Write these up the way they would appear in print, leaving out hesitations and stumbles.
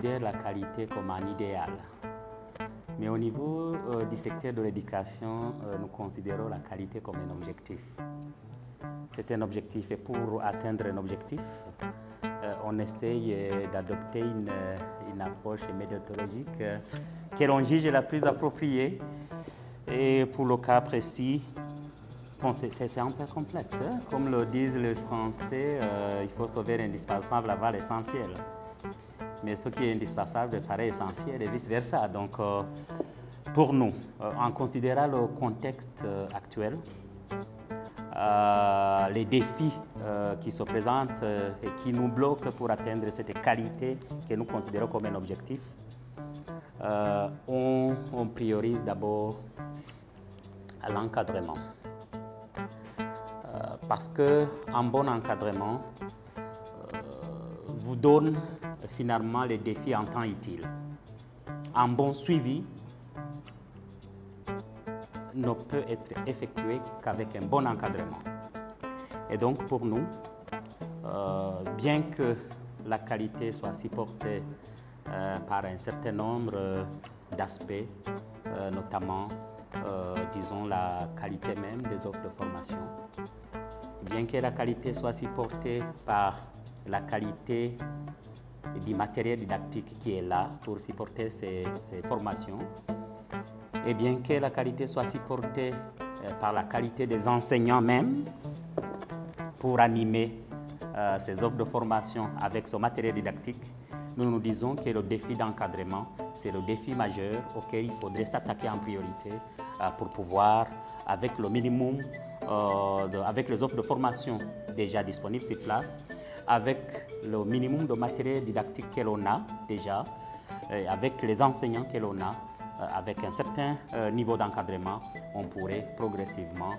considère la qualité comme un idéal. Mais au niveau du secteur de l'éducation, nous considérons la qualité comme un objectif. C'est un objectif et pour atteindre un objectif, on essaye d'adopter une approche méthodologique que l'on juge la plus appropriée. Et pour le cas précis, bon, c'est un peu complexe. Hein? Comme le disent les Français, il faut sauver l'indispensable avant l'essentiel. Mais ce qui est indispensable paraît essentiel et vice-versa. Donc, pour nous, en considérant le contexte actuel, les défis qui se présentent et qui nous bloquent pour atteindre cette qualité que nous considérons comme un objectif, on priorise d'abord l'encadrement. Parce qu'un bon encadrement vous donne finalement les défis en temps utile. Un bon suivi ne peut être effectué qu'avec un bon encadrement. Et donc pour nous, bien que la qualité soit supportée par un certain nombre d'aspects, notamment disons la qualité même des offres de formation, bien que la qualité soit supportée par la qualité du matériel didactique qui est là pour supporter ces formations, et bien que la qualité soit supportée par la qualité des enseignants même pour animer ces offres de formation avec ce matériel didactique, nous disons que le défi d'encadrement, c'est le défi majeur auquel il faudrait s'attaquer en priorité pour pouvoir, avec le minimum, avec les offres de formation déjà disponibles sur place, avec le minimum de matériel didactique que l'on a déjà, avec les enseignants que l'on a, avec un certain niveau d'encadrement, on pourrait progressivement,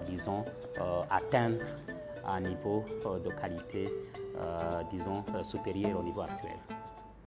disons, atteindre un niveau de qualité, disons, supérieur au niveau actuel.